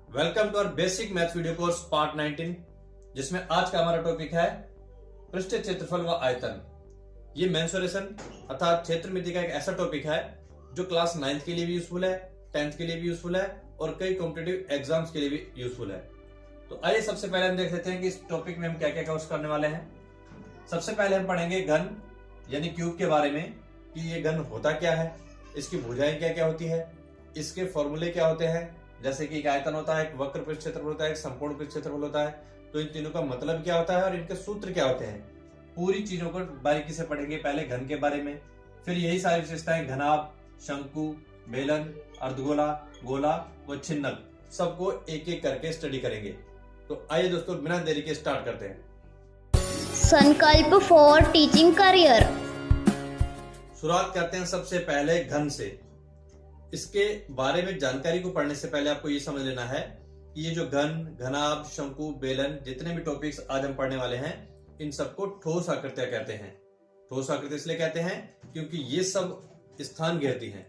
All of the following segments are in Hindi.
Welcome to our basic math video course part 19, जिसमें आज का हमारा टॉपिक है पृष्ठ क्षेत्रफल व आयतन। ये मेंसुरेशन अर्थात क्षेत्र मिति का एक ऐसा टॉपिक है जो क्लास 9th के लिए भी यूजफुल है, 10th के लिए भी यूजफुल है और कई कॉम्पिटिटिव एग्जाम्स के लिए भी यूजफुल है। तो आइए सबसे पहले हम देख लेते हैं कि इस टॉपिक में हम क्या क्या कवर करने वाले हैं। सबसे पहले हम पढ़ेंगे घन यानी क्यूब के बारे में कि ये घन होता क्या है, इसकी भुजाएं क्या क्या होती है, इसके फॉर्मूले क्या होते हैं। जैसे कि एक आयतन होता है, एक वक्र पृष्ठ क्षेत्रफल होता है, एक संपूर्ण पृष्ठ क्षेत्रफल होता है। तो इन तीनों का मतलब क्या होता है और इनके सूत्र क्या होते हैं, पूरी चीजों को बारीकी से पढ़ेंगे। पहले घन के बारे में, फिर यही सारी विशेषताएं घनाभ, शंकु, बेलन, अर्धगोला, गोला व छिन्नक सबको एक एक करके स्टडी करेंगे। तो आइए दोस्तों बिना देरी के स्टार्ट करते हैं। संकल्प फॉर टीचिंग करियर। शुरुआत करते हैं सबसे पहले घन से। इसके बारे में जानकारी को पढ़ने से पहले आपको ये समझ लेना है कि ये जो घन, घनाभ, शंकु, बेलन जितने भी टॉपिक्स आज हम पढ़ने वाले हैं, इन सबको ठोस आकृतियां कहते हैं। ठोस आकृति इसलिए कहते हैं क्योंकि ये सब स्थान घेरती हैं।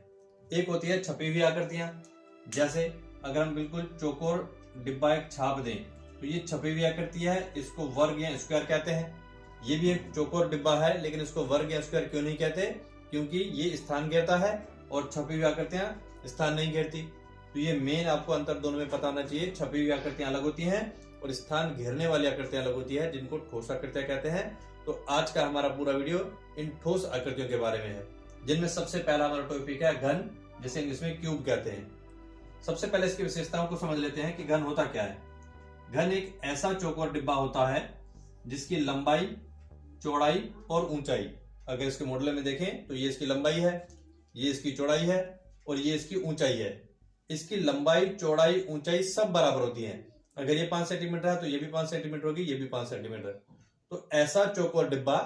एक होती है छपी हुई आकृतियां, जैसे अगर हम बिल्कुल चौकोर डिब्बा एक छाप दें तो ये छपी हुई आकृति है, इसको वर्ग या स्क्वायर कहते हैं। ये भी एक चौकोर डिब्बा है, लेकिन इसको वर्ग या स्क्वायर क्यों नहीं कहते, क्योंकि ये स्थान घेरता है और छपी हुई आकृतियां स्थान नहीं घेरती। तो ये मेन आपको अंतर दोनों में पता होना चाहिए। छपी हुई आकृतियां अलग होती हैं और स्थान घेरने वाली आकृतियां अलग होती है, जिनको ठोस आकृतियां कहते हैं। तो आज का हमारा पूरा वीडियो इन ठोस आकृतियों के बारे में है, जिनमें सबसे पहला हमारा टॉपिक है घन, जिसे इंग्लिश में क्यूब कहते हैं। सबसे पहले इसकी विशेषताओं को समझ लेते हैं कि घन होता क्या है। घन एक ऐसा चौकोर डिब्बा होता है जिसकी लंबाई, चौड़ाई और ऊंचाई, अगर इसके मॉडल में देखें तो ये इसकी लंबाई है, ये इसकी चौड़ाई है और ये इसकी ऊंचाई है। इसकी लंबाई, चौड़ाई, ऊंचाई सब बराबर होती हैं। अगर ये 5 सेंटीमीटर है तो ये भी 5 सेंटीमीटर होगी, ये भी 5 सेंटीमीटर। तो ऐसा चौकोर डिब्बा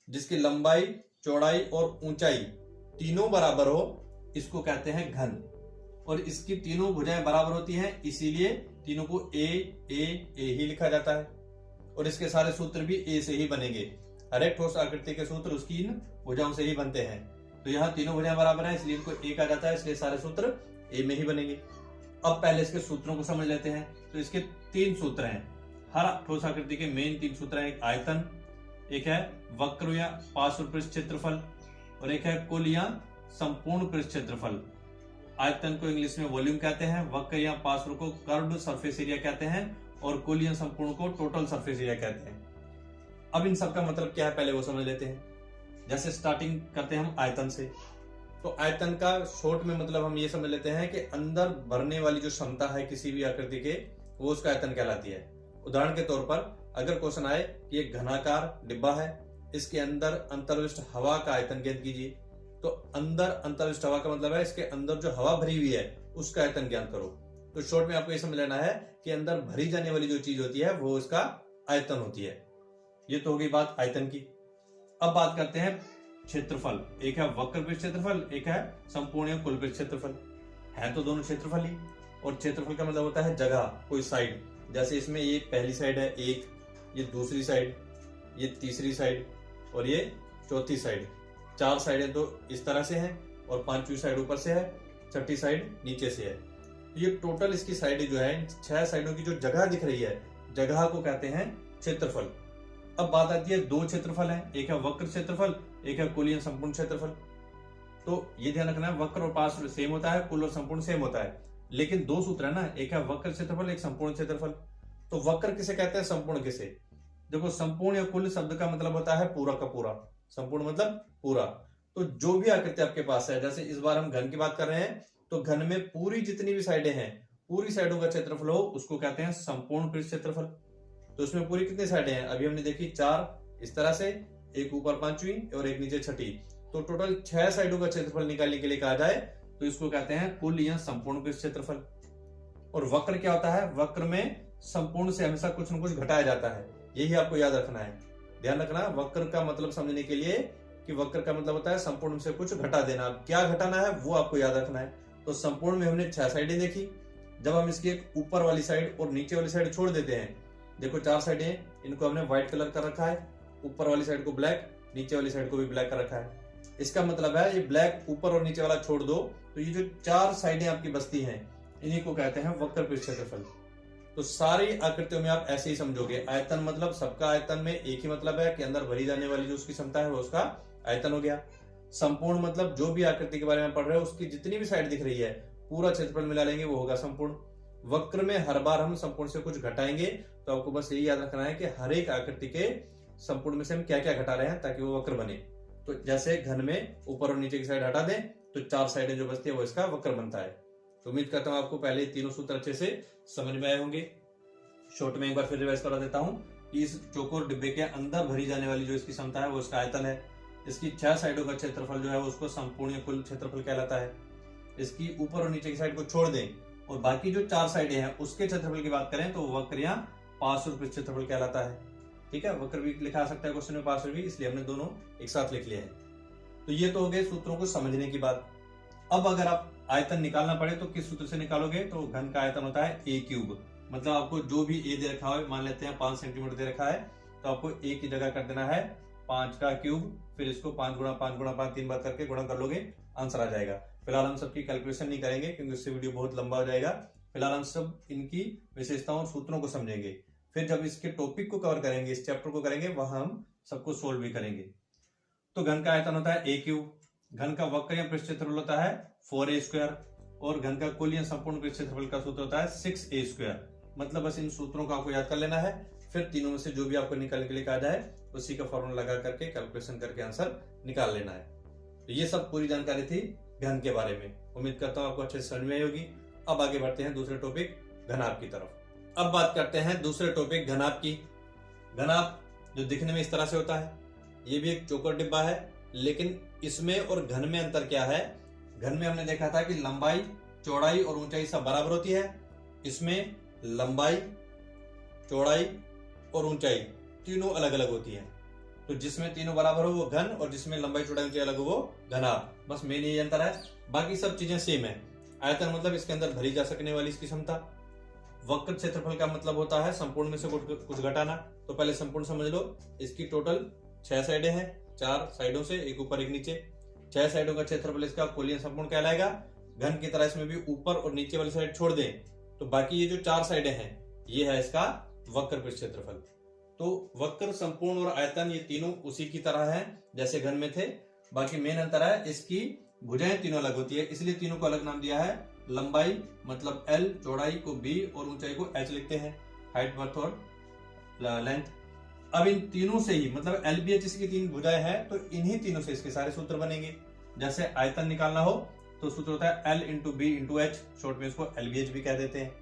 जिसकी लंबाई, चौड़ाई और ऊंचाई तीनों बराबर हो, इसको कहते हैं घन। और इसकी तीनों भुजाएं बराबर होती हैं, इसीलिए तीनों को ए ही लिखा जाता है। और इसके सारे सूत्र भी ए से ही बनेंगे। हर एक ठोस आकृति के सूत्र उसकी इन भुजाओं से ही बनते हैं। तो यहाँ तीनों भुजाएं बराबर है, इसलिए इनको ए कहा जाता है, इसलिए सारे सूत्र ए में ही बनेंगे। अब पहले इसके सूत्रों को समझ लेते हैं। तो इसके 3 सूत्र हैं। हर ठोस आकृति के मेन 3 सूत्र हैं। एक आयतन, एक है वक्र या पार्श्व पृष्ठ क्षेत्रफल और एक है कुल या संपूर्ण पृष्ठ क्षेत्रफल। आयतन को इंग्लिश में वॉल्यूम कहते हैं, वक्र या पार्श्व को कर्व्ड सरफेस एरिया कहते हैं और कुल या संपूर्ण को टोटल सरफेस एरिया कहते हैं। अब इन सब का मतलब क्या है पहले वो समझ लेते हैं। जैसे स्टार्टिंग करते हैं हम आयतन से। तो आयतन का शॉर्ट में मतलब हम ये समझ लेते हैं कि अंदर भरने वाली जो क्षमता है किसी भी आकृति के, वो उसका आयतन कहलाती है। उदाहरण के तौर पर अगर क्वेश्चन आए कि एक घनाकार डिब्बा है, इसके अंदर अंतर्विष्ट हवा का आयतन ज्ञात कीजिए, तो अंदर अंतर्विष्ट हवा का मतलब है इसके अंदर जो हवा भरी हुई है उसका आयतन ज्ञात करो। तो शॉर्ट में आपको ये समझ लेना है कि अंदर भरी जाने वाली जो चीज होती है वो उसका आयतन होती है। ये तो हो गई बात आयतन की। अब बात करते हैं क्षेत्रफल। एक है वक्र पृष्ठ क्षेत्रफल, एक है संपूर्ण या कुल पृष्ठ क्षेत्रफल। है तो दोनों क्षेत्रफल ही। और क्षेत्रफल का मतलब होता है जगह, कोई साइड। जैसे इसमें ये पहली साइड है एक, ये दूसरी साइड, ये तीसरी साइड और ये चौथी साइड। 4 साइडें तो इस तरह से हैं और 5वीं साइड ऊपर से है, 6ठी साइड नीचे से है। ये टोटल इसकी साइड जो है, 6 साइडों की जो जगह दिख रही है, जगह को कहते हैं क्षेत्रफल। अब बात आती है 2 क्षेत्रफल हैं, एक है वक्र क्षेत्रफल, एक है कुल या संपूर्ण क्षेत्रफल। तो ये ध्यान रखना है, वक्र और पार्श्व सेम होता है, कुल और संपूर्ण सेम होता है, लेकिन 2 सूत्र है ना, एक है वक्र क्षेत्रफल, एक संपूर्ण क्षेत्रफल। तो वक्र किसे कहते हैं, संपूर्ण किसे? देखो, संपूर्ण या कुल शब्द का मतलब होता है पूरा का पूरा, संपूर्ण मतलब पूरा। तो जो भी आकृति आपके पास है, जैसे इस बार हम घन की बात कर रहे हैं, तो घन में पूरी जितनी भी साइडें हैं, पूरी साइडों का क्षेत्रफल हो, उसको कहते हैं संपूर्ण पृष्ठ क्षेत्रफल। तो उसमें पूरी कितनी साइडें हैं, अभी हमने देखी 4 इस तरह से, एक ऊपर 5वीं और एक नीचे 6ठी। तो टोटल 6 साइडों का क्षेत्रफल निकालने के लिए कहा जाए तो इसको कहते हैं कुल या संपूर्ण पृष्ठ क्षेत्रफल। और वक्र क्या होता है, वक्र में संपूर्ण से हमेशा कुछ न कुछ घटाया जाता है, यही आपको याद रखना है। ध्यान रखना, वक्र का मतलब समझने के लिए कि वक्र का मतलब होता है संपूर्ण से कुछ घटा देना। क्या घटाना है वो आपको याद रखना है। तो संपूर्ण में हमने 6 साइडें देखी। जब हम इसकी एक ऊपर वाली साइड और नीचे वाली साइड छोड़ देते हैं, देखो 4 साइडें, इनको हमने व्हाइट कलर कर रखा है, ऊपर वाली साइड को ब्लैक, नीचे वाली साइड को भी ब्लैक कर रखा है। इसका मतलब है ये ब्लैक ऊपर और नीचे वाला छोड़ दो तो ये जो 4 साइडें आपकी बचती हैं, इन्हीं को कहते हैं वक्र पृष्ठ क्षेत्रफल। तो सारी आकृतियों में आप ऐसे ही समझोगे। आयतन मतलब सबका आयतन में एक ही मतलब है कि अंदर भरी जाने वाली जो उसकी क्षमता है वो उसका आयतन हो गया। संपूर्ण मतलब जो भी आकृति के बारे में पढ़ रहे हो उसकी जितनी भी साइड दिख रही है पूरा क्षेत्रफल मिला लेंगे वो होगा संपूर्ण। वक्र में हर बार हम संपूर्ण से कुछ घटाएंगे, तो आपको बस यही याद रखना है कि हर एक आकृति के संपूर्ण में से हम क्या क्या घटा रहे हैं ताकि वो वक्र बने। तो जैसे घन में ऊपर और नीचे की साइड हटा दें तो 4 साइडें जो बचती है वो इसका वक्र बनता है। तो उम्मीद करता हूं आपको पहले तीनों सूत्र अच्छे से समझ में आए होंगे। शॉर्ट में एक बार फिर रिवाइज करा देता हूं कि इस चौकोर डिब्बे के अंदर भरी जाने वाली जो इसकी क्षमता है वो इसका आयतन है। इसकी 6 साइडों का क्षेत्रफल जो है उसको संपूर्ण या कुल क्षेत्रफल कहलाता है। इसकी ऊपर और नीचे की साइड को छोड़ दें और बाकी जो 4 साइडें हैं उसके क्षेत्रफल की बात करें तो वक्र या पार्श्व क्षेत्रफल कहलाता है। ठीक है, वक्र भी लिखा सकता है क्वेश्चन में, पार्श्व भी, इसलिए हमने दोनों एक साथ लिख लिया है। तो ये तो हो गए सूत्रों को समझने की बात। अब अगर आप आयतन निकालना पड़े तो किस सूत्र से निकालोगे? तो घन का आयतन होता है a क्यूब। मतलब आपको जो भी a दे रखा है, मान लेते हैं 5 सेंटीमीटर दे रखा है, तो आपको a की जगह कर देना है 5 का क्यूब, फिर इसको 5 गुणा 5 गुणा 5 3 बार करके गुणा कर लोगे, आंसर आ जाएगा। फिलहाल हम सबकी कैलकुलेशन नहीं करेंगे क्योंकि उससे वीडियो बहुत लंबा हो जाएगा। फिलहाल हम सब इनकी विशेषताओं और सूत्रों को समझेंगे, फिर जब इसके टॉपिक को कवर करेंगे, इस चैप्टर को करेंगे, वहां हम सबको सोल्व भी करेंगे। तो घन का आयतन होता है a क्यूब, घन का वक्र या पृष्ठ क्षेत्रफल होता है 4a स्क्वायर और घन का कुल या संपूर्ण पृष्ठ क्षेत्रफल का सूत्र होता है 6a स्क्वायर। मतलब बस इन सूत्रों को आपको याद कर लेना है, फिर तीनों में से जो भी आपको निकालने के लिए कहा जाए उसी का फॉर्मूला लगा करके कैलकुलेशन करके आंसर निकाल लेना है। तो ये सब पूरी जानकारी थी घन के बारे में। उम्मीद करता हूं आपको अच्छे से समझ में आई होगी। अब आगे बढ़ते हैं दूसरे टॉपिक घनाभ की तरफ। अब बात करते हैं दूसरे टॉपिक घनाभ की। घनाभ जो दिखने में इस तरह से होता है, ये भी एक चौकोर डिब्बा है, लेकिन इसमें और घन में अंतर क्या है? घन में हमने देखा था कि लंबाई, चौड़ाई और ऊंचाई सब बराबर होती है। इसमें लंबाई, चौड़ाई और ऊंचाई तीनों अलग अलग होती है। तो जिसमें तीनों बराबर हो वो घन और जिसमें लंबाई, चौड़ाई, ऊंचाई अलग हो वो घनाभ। बस मेन यही अंतर है, बाकी सब चीजें सेम है। आयतन मतलब इसके अंदर भरी जा सकने वाली इसकी क्षमता। वक्र क्षेत्रफल का मतलब होता है संपूर्ण में से कुछ घटाना। तो पहले संपूर्ण समझ लो। इसकी टोटल 6 साइडें हैं, 4 साइडों से, एक ऊपर एक नीचे। 6 साइडों का क्षेत्रफल इसका कुल या संपूर्ण कहलाएगा। घन की तरह इसमें भी ऊपर और नीचे वाली साइड छोड़ दें तो बाकी ये जो 4 साइडें हैं ये है इसका वक्र पृष्ठ क्षेत्रफल। तो वक्र, संपूर्ण और आयतन ये तीनों उसी की तरह हैं जैसे घन में थे। बाकी मेन अंतर है इसकी भुजाएं तीनों अलग होती है, इसलिए तीनों को अलग नाम दिया है। लंबाई मतलब L, चौड़ाई को B और ऊंचाई को H लिखते हैं, हाइट, बर्थ और लेंथ। अब इन तीनों से ही मतलब LBH इसकी 3 भुजाएं हैं, तो इन्हीं तीनों से इसके सारे सूत्र बनेंगे। जैसे आयतन निकालना हो तो सूत्र होता है L into B into H, short में इसको LBH भी कह देते हैं।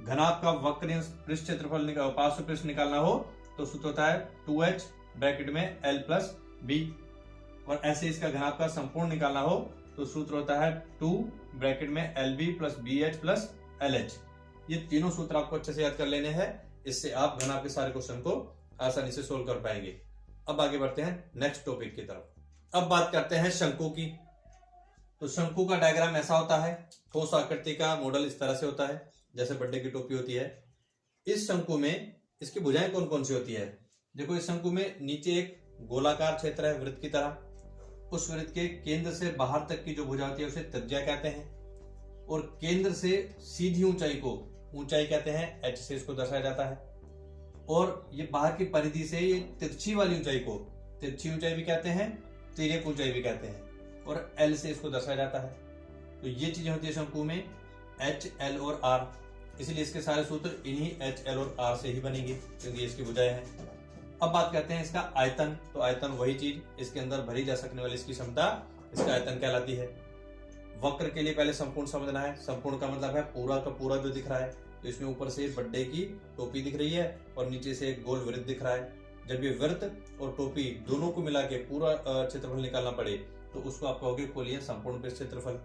घनाभ का वक्र पृष्ठ क्षेत्रफल पार्श्व पृष्ठ निकालना हो तो सूत्र होता है 2H ब्रैकेट में L प्लस B। और ऐसे इसका घनाभ का संपूर्ण निकालना हो तो सूत्र होता है 2 ब्रैकेट में LB plus BH plus LH। ये तीनों सूत्र आपको अच्छे से याद कर लेने हैं, इससे आप घनाभ के सारे क्वेश्चन को आसानी से सोल्व कर पाएंगे। अब आगे बढ़ते हैं नेक्स्ट टॉपिक की तरफ। अब बात करते हैं शंकु की। तो शंकु का डायग्राम ऐसा होता है, ठोस आकृति का मॉडल इस तरह से होता है जैसे बर्थडे की टोपी होती है। इस शंकु में इसकी भुजाएं कौन कौन सी होती है? देखो, इस शंकु में नीचे एक गोलाकार क्षेत्र है वृत्त की तरह। उस वृत्त के केंद्र से बाहर तक की जो भुजा होती है उसे त्रिज्या कहते हैं और केंद्र से सीधी ऊंचाई को ऊंचाई कहते हैं, H से इसको दर्शाया जाता है। और ये बाहर की परिधि से ये तिरछी वाली ऊंचाई को तिरछी ऊंचाई भी कहते हैं, तिर्यक ऊंचाई भी कहते हैं और L से इसको दर्शाया जाता है। तो ये चीजें होती है शंकु में H, L और R। इसलिए इसके सारे सूत्र इन्हीं H, L और R से ही बनेंगे क्योंकि इसकी भुजाएं हैं। अब बात करते हैं इसका आयतन। तो आयतन वही चीज, इसके अंदर भरी जा सकने वाली इसकी क्षमता, इसका आयतन कहलाती है। वक्र के लिए पहले संपूर्ण समझना है। संपूर्ण का मतलब है पूरा का पूरा जो दिख रहा है। तो इसमें ऊपर से बर्थडे की टोपी दिख रही है और नीचे से एक गोल वृत्त दिख रहा है। जब ये वृत्त और टोपी दोनों को मिला के पूरा क्षेत्रफल निकालना पड़े तो उसको आप कहोगे कुल या संपूर्ण पृष्ठ क्षेत्रफल।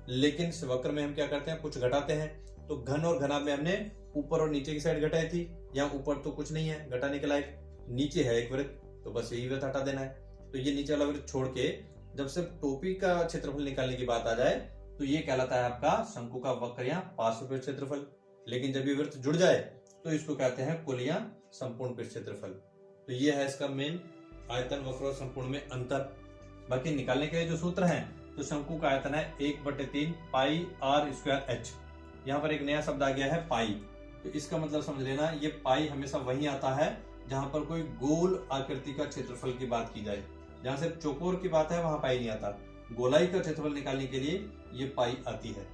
लेकिन इस वक्र में हम क्या करते हैं, कुछ घटाते हैं। तो घन और घनाभ में हमने ऊपर और नीचे की साइड घटाई थी, यहाँ ऊपर तो कुछ नहीं है घटाने के लायक, नीचे है एक वृत्त, तो बस यही वृत्त हटा देना है। तो ये नीचे वाला वृत्त छोड़ के जब सिर्फ टोपी का क्षेत्रफल निकालने की बात आ जाए तो ये कहलाता है आपका शंकु का वक्र या पार्श्व पृष्ठ क्षेत्रफल। लेकिन जब ये वृत्त जुड़ जाए तो इसको कहते हैं कुल या संपूर्ण पृष्ठ क्षेत्रफल। तो ये है इसका मेन आयतन, वक्र और संपूर्ण में अंतर। बाकी निकालने के लिए जो सूत्र हैं, तो शंकु का आयतन है 1/3 पाई R स्क्वायर H। यहाँ पर एक नया शब्द आ गया है पाई। तो इसका मतलब समझ लेना, ये पाई हमेशा वहीं आता है जहां पर कोई गोल आकृति का क्षेत्रफल की बात की जाए। जहां सिर्फ चौकोर की बात है वहां पाई नहीं आता। गोलाई का क्षेत्रफल निकालने के लिए ये पाई आती है।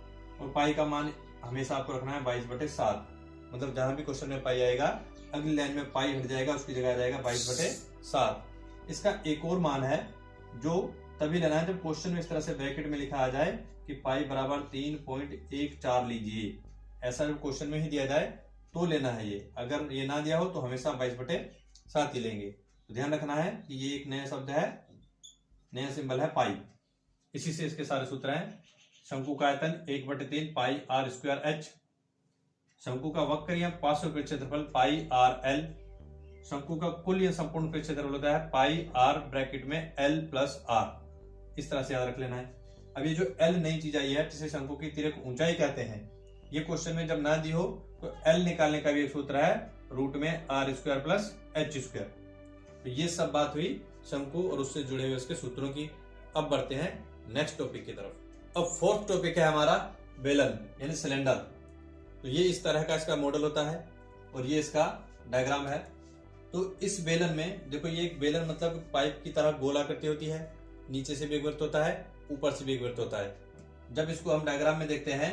और पाई का मान हमेशा आपको रखना है 22/7। मतलब जहां भी क्वेश्चन में पाई आएगा, अगली लाइन में पाई हट जाएगा, उसकी जगह आ जाएगा 22/7। इसका एक और मान है जो तभी लेना है जब क्वेश्चन में इस तरह से ब्रैकेट में लिखा आ जाए कि पाई बराबर 3.14 लीजिए। ऐसा जब क्वेश्चन में ही दिया जाए तो लेना है ये। अगर ये ना दिया हो तो हमेशा 22/7 ही लेंगे। तो ध्यान रखना है कि ये एक नया शब्द है, नया सिंबल है पाई। इसी से इसके सारे सूत्र हैं। शंकु का आयतन 1/3 पाई आर स्क्वायर एच। शंकु का वक्र या पार्श्व क्षेत्रफल पाई आर एल। शंकु का कुल या संपूर्ण क्षेत्रफल होता है पाई आर ब्रैकेट में एल प्लस आर। इस तरह से याद रख लेना है। अब ये जो एल नई चीज आई है जिसे शंकु की तिर्यक ऊंचाई कहते हैं, ये क्वेश्चन में जब ना दी हो तो एल निकालने का भी एक सूत्र है रूट में R square plus H square. तो ये सब बात हुई शंकु और उससे जुड़े हुए उसके सूत्रों की। अब बढ़ते हैं नेक्स्ट टॉपिक की तरफ। अब फोर्थ टॉपिक है हमारा बेलन यानी सिलेंडर। तो ये इस तरह का इसका मॉडल होता है और ये इसका डायग्राम है। तो इस बेलन में देखो, ये एक बेलन मतलब पाइप की तरह गोल आकृति होती है। नीचे से भी एक वृत्त होता है, ऊपर से भी एक वृत्त होता है। जब इसको हम डायग्राम में देखते हैं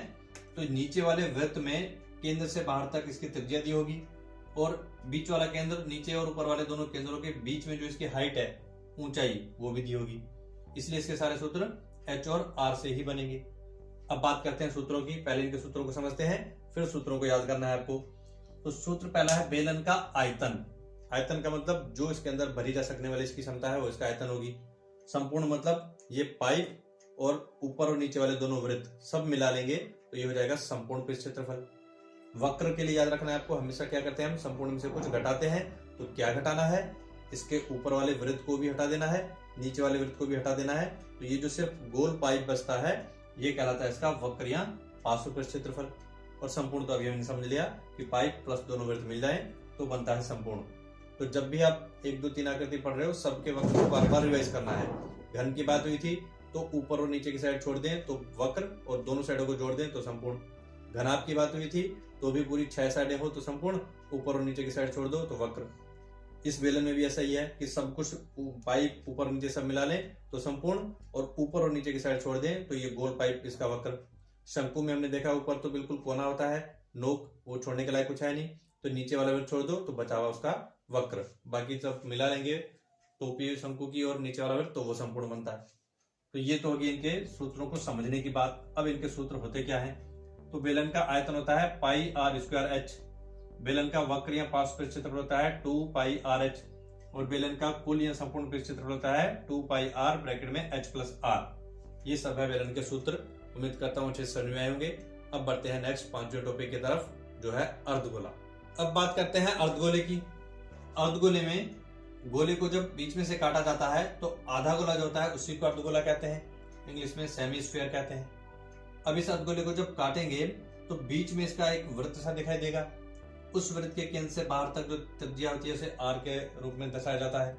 तो नीचे वाले वृत्त में केंद्र से बाहर तक इसकी त्रिज्या दी होगी और बीच वाला केंद्र, नीचे और ऊपर वाले दोनों केंद्रों के बीच में जो इसकी हाइट है, ऊंचाई, वो भी दी होगी। इसलिए इसके सारे सूत्र एच और आर से ही बनेंगे। अब बात करते हैं सूत्रों की। पहले इनके सूत्रों को समझते हैं, फिर सूत्रों को याद करना है आपको। तो सूत्र पहला है बेलन का आयतन। आयतन का मतलब जो इसके अंदर भरी जा सकने वाली इसकी क्षमता है वो इसका आयतन होगी। संपूर्ण मतलब ये पाइप और ऊपर और नीचे वाले दोनों वृत्त सब मिला लेंगे तो ये हो जाएगा संपूर्ण पृष्ठ क्षेत्रफल। वक्र के लिए याद रखना है आपको, हमेशा क्या करते हैं हम, संपूर्ण में से कुछ घटाते हैं। तो क्या घटाना है, इसके ऊपर वाले वृत्त को भी हटा देना है, नीचे वाले वृत्त को भी हटा देना है। तो ये जो सिर्फ गोल पाइप बचता है ये कहलाता है इसका वक्र या पार्श्व पृष्ठ क्षेत्रफल। और संपूर्ण तो अभी हमने समझ लिया कि पाइप प्लस दोनों वृत्त मिल जाए तो बनता है संपूर्ण। तो जब भी आप 1, 2, 3 आकृति पढ़ रहे हो, सबके वक्र को बार बार रिवाइज करना है। घन की बात हुई थी तो ऊपर और नीचे की साइड छोड़ दें तो वक्र, और दोनों साइडों को जोड़ दें तो संपूर्ण। घनाभ की बात हुई थी तो भी पूरी 6 साइडें हो तो संपूर्ण, ऊपर और नीचे की साइड छोड़ दो तो वक्र। इस बेलन में भी ऐसा ही है कि सब कुछ पाइप ऊपर नीचे सब मिला लें तो संपूर्ण, और ऊपर और नीचे की साइड छोड़ दें तो ये गोल पाइप इसका वक्र। शंकु में हमने देखा ऊपर तो बिल्कुल कोना होता है, नोक, वो छोड़ने के लायक कुछ है नहीं, तो नीचे वाला वृत्त छोड़ दो तो बचा हुआ उसका वक्र। बाकी सब मिला लेंगे टोपी शंकु की और नीचे वाला वृत्त तो वो संपूर्ण बनता है। तो ये तो होगी इनके सूत्रों को समझने की बात। अब इनके सूत्र होते क्या हैं? तो बेलन का आयतन होता है पाई आर स्क्वायर एच। बेलन का वक्र या पार्श्व पृष्ठ क्षेत्रफल होता है 2 पाई आर एच। और बेलन का कुल या संपूर्ण पृष्ठ क्षेत्रफल होता है 2 पाई आर ब्रैकेट में एच प्लस आर। ये सब है बेलन के सूत्र। उम्मीद करता हूँ अच्छे से समझ में आए होंगे। अब बढ़ते हैं नेक्स्ट 5वें टॉपिक की तरफ जो है अर्धगोला। अब बात करते हैं अर्धगोले की। अर्धगोले में गोले को जब बीच में से काटा जाता है तो आधा गोला जो होता है उसी को अर्धगोला कहते हैं, इंग्लिश में सेमी स्फीयर कहते हैं। अब इस अर्धगोले को जब काटेंगे तो बीच में इसका एक वृत्त सा दिखाई देगा। उस वृत्त के केंद्र से बाहर तक जो त्रिज्या होती है उसे आर के रूप में दर्शाया जाता है।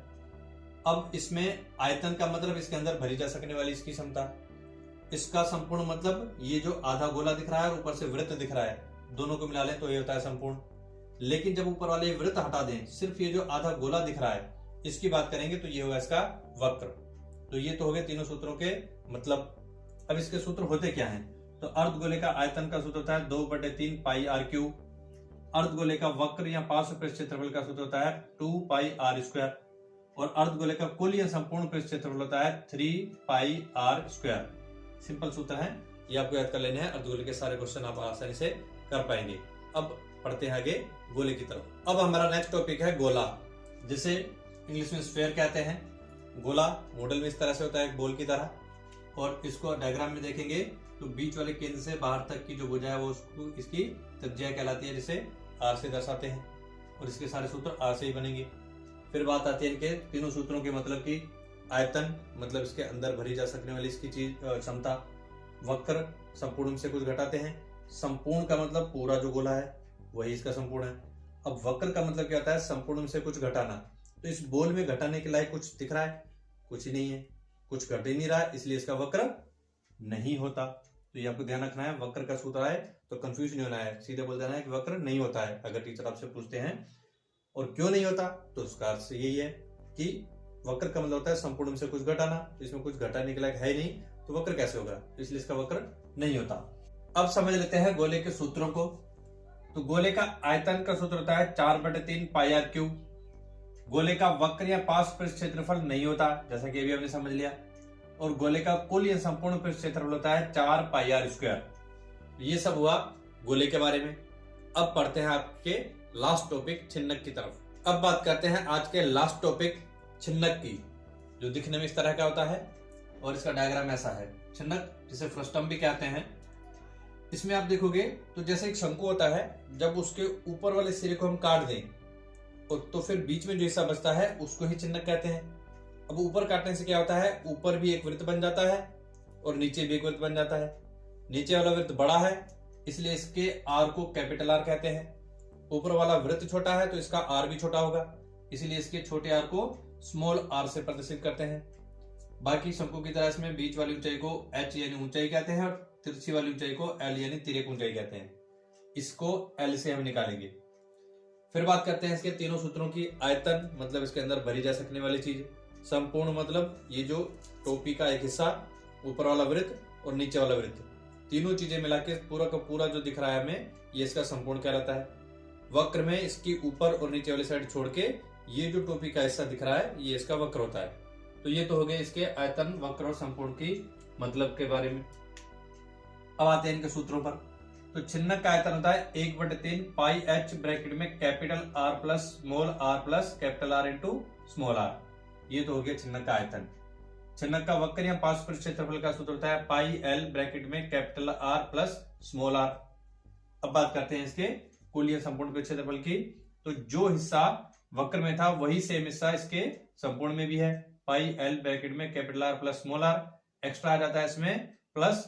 अब इसमें आयतन का मतलब इसके अंदर भरी जा सकने वाली इसकी क्षमता। इसका संपूर्ण मतलब ये जो आधा गोला दिख रहा है और ऊपर से वृत्त दिख रहा है, दोनों को मिला लें तो ये होता है संपूर्ण। लेकिन जब ऊपर वाले वृत्त हटा दें, सिर्फ ये जो आधा गोला दिख रहा है इसकी बात करेंगे तो ये होगा इसका वक्र। तो ये तो हो गए तीनों सूत्रों के मतलब। अब इसके सूत्र होते क्या हैं? तो अर्धगोले का आयतन का सूत्र होता है 2/3 पाई आर क्यूब। अर्धगोले का वक्र या पार्श्व पृष्ठ क्षेत्रफल का सूत्र होता है 2 पाई आर स्क्वायर। और अर्धगोले का कुल या संपूर्ण पृष्ठ क्षेत्रफल होता है 3 पाई आर स्क्वायर। सिंपल सूत्र है, ये आपको याद कर लेने हैं। अर्धगोले के सारे क्वेश्चन आप आसानी से कर पाएंगे। अब पढ़ते हैं आगे गोले की तरफ। अब हमारा नेक्स्ट टॉपिक है गोला, जिसे इंग्लिश में स्फीयर कहते हैं। गोला मॉडल में इस तरह से होता है, एक बॉल की तरह। और इसको डायग्राम में देखेंगे तो बीच वाले केंद्र से बाहर तक की जो भुजा है वो उसको इसकी त्रिज्या कहलाती है, जिसे आर से दर्शाते हैं। और इसके सारे सूत्र आर से ही बनेंगे। फिर बात आती है इनके तीनों सूत्रों के मतलब की। आयतन मतलब इसके अंदर भरी जा सकने वाली इसकी चीज क्षमता। वक्र संपूर्ण से कुछ घटाते हैं। संपूर्ण का मतलब पूरा जो गोला है वही इसका संपूर्ण है। अब वक्र का मतलब क्या होता है? संपूर्ण से कुछ घटाना। तो इस बोल में घटाने के लायक कुछ दिख रहा है? कुछ ही नहीं है, कुछ घट ही नहीं रहा है, इसलिए इसका वक्र नहीं होता। तो ये आपको ध्यान रखना है। वक्र का सूत्र आए तो कंफ्यूज नहीं होना है, सीधे बोल देना है कि वक्र नहीं होता है अगर टीचर आपसे पूछते हैं। और क्यों नहीं होता, तो उसका अर्थ यही है कि वक्र का मतलब होता है संपूर्ण में से कुछ घटाना, इसमें कुछ घटा निकला है नहीं, तो वक्र कैसे होगा, इसलिए इसका वक्र नहीं होता। अब समझ लेते हैं गोले के सूत्रों को। तो गोले का आयतन का सूत्र होता है 4/3 पाई आर क्यूब। गोले का वक्र या पार्श्व पृष्ठ क्षेत्रफल नहीं होता, जैसा कि अभी हमने समझ लिया। और गोले का कुल या संपूर्ण पृष्ठ क्षेत्रफल होता है 4 पाई आर स्क्वायर। ये सब हुआ गोले के बारे में। अब पढ़ते हैं आपके लास्ट टॉपिक छिन्नक की तरफ। अब बात करते हैं आज के लास्ट टॉपिक छिन्नक की, जो दिखने में इस तरह का होता है और इसका डायग्राम ऐसा है। छिन्नक जिसे फ्रस्टम भी कहते हैं। इसमें आप देखोगे तो जैसे एक शंकु होता है, जब उसके ऊपर वाले सिरे को हम काट दें और तो फिर बीच में जो हिस्सा बचता है उसको ही छिन्नक कहते हैं। अब ऊपर काटने से क्या होता है, ऊपर भी एक वृत्त बन जाता है और नीचे भी एक वृत्त बन जाता है। नीचे वाला वृत्त बड़ा है इसलिए इसके आर को कैपिटल आर कहते हैं। ऊपर वाला वृत्त छोटा है तो इसका आर भी छोटा होगा, इसलिए इसके छोटे आर को स्मॉल आर से प्रदर्शित करते हैं। बाकी शंकु की तरह इसमें बीच वाली ऊंचाई को एच यानी ऊंचाई कहते हैं और तिरछी वाली ऊंचाई को एल यानी तिर्यक ऊंचाई कहते हैं। इसको एल से हम निकालेंगे। फिर बात करते हैं इसके तीनों सूत्रों की। आयतन मतलब इसके अंदर भरी जा सकने वाली चीज। संपूर्ण मतलब ये जो टोपी का एक हिस्सा, ऊपर वाला वृत्त और नीचे वाला वृत्त, तीनों चीजें मिला के पूरा का पूरा जो दिख रहा है हमें, ये इसका संपूर्ण कहलाता है। वक्र में इसकी ऊपर और नीचे वाली साइड छोड़ के ये जो टोपी का हिस्सा दिख रहा है ये इसका वक्र होता है। तो ये तो हो गए इसके आयतन, वक्र और संपूर्ण की मतलब के बारे में। अब आते हैं इनके सूत्रों पर। तो छिन्नक का आयतन होता है 1/3 पाई एच ब्रैकेट में capital R plus capital R into small R. ये तो हो गया छिन्नक का आयतन। छिन्नक का वक्र या पार्श्व पृष्ठ क्षेत्रफल का सूत्र होता है पाई एल ब्रैकेट में capital R plus small R. अब बात करते हैं इसके कुल या संपूर्ण पृष्ठ क्षेत्रफल की। तो जो हिस्सा वक्र में था वही सेम हिस्सा इसके संपूर्ण में भी है। पाई एल ब्रैकेट में capital R plus small R. Extra आ जाता है इसमें प्लस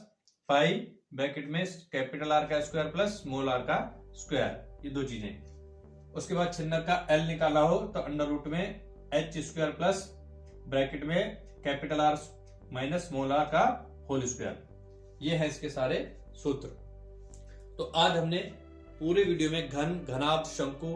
पाई ब्रैकेट में कैपिटल आर का स्क्वायर प्लस स्मॉल आर का स्क्वायर, ये दो चीजें। उसके बाद छिन्नक का एल निकाला हो तो अंडर रूट में एच स्क्वायर प्लस ब्रैकेट में capital R minus small R का होल स्क्वायर। ये है इसके सारे सूत्र। तो आज हमने पूरे वीडियो में घन, घनाभ, शंकु,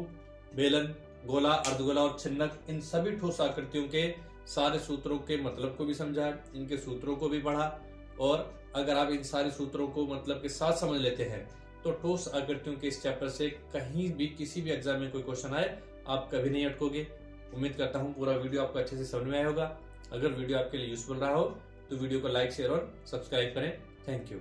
बेलन, गोला, अर्धगोला और छिन्नक, इन सभी ठोस आकृतियों के सारे सूत्रों के मतलब को भी समझा, इनके सूत्रों को भी पढ़ा। और अगर आप इन सारे सूत्रों को मतलब के साथ समझ लेते हैं तो ठोस आकृतियों के इस चैप्टर से कहीं भी किसी भी एग्जाम में कोई क्वेश्चन आए आप कभी नहीं अटकोगे। उम्मीद करता हूं पूरा वीडियो आपको अच्छे से समझ में आया होगा। अगर वीडियो आपके लिए यूजफुल रहा हो तो वीडियो को लाइक, शेयर और सब्सक्राइब करें। Thank you.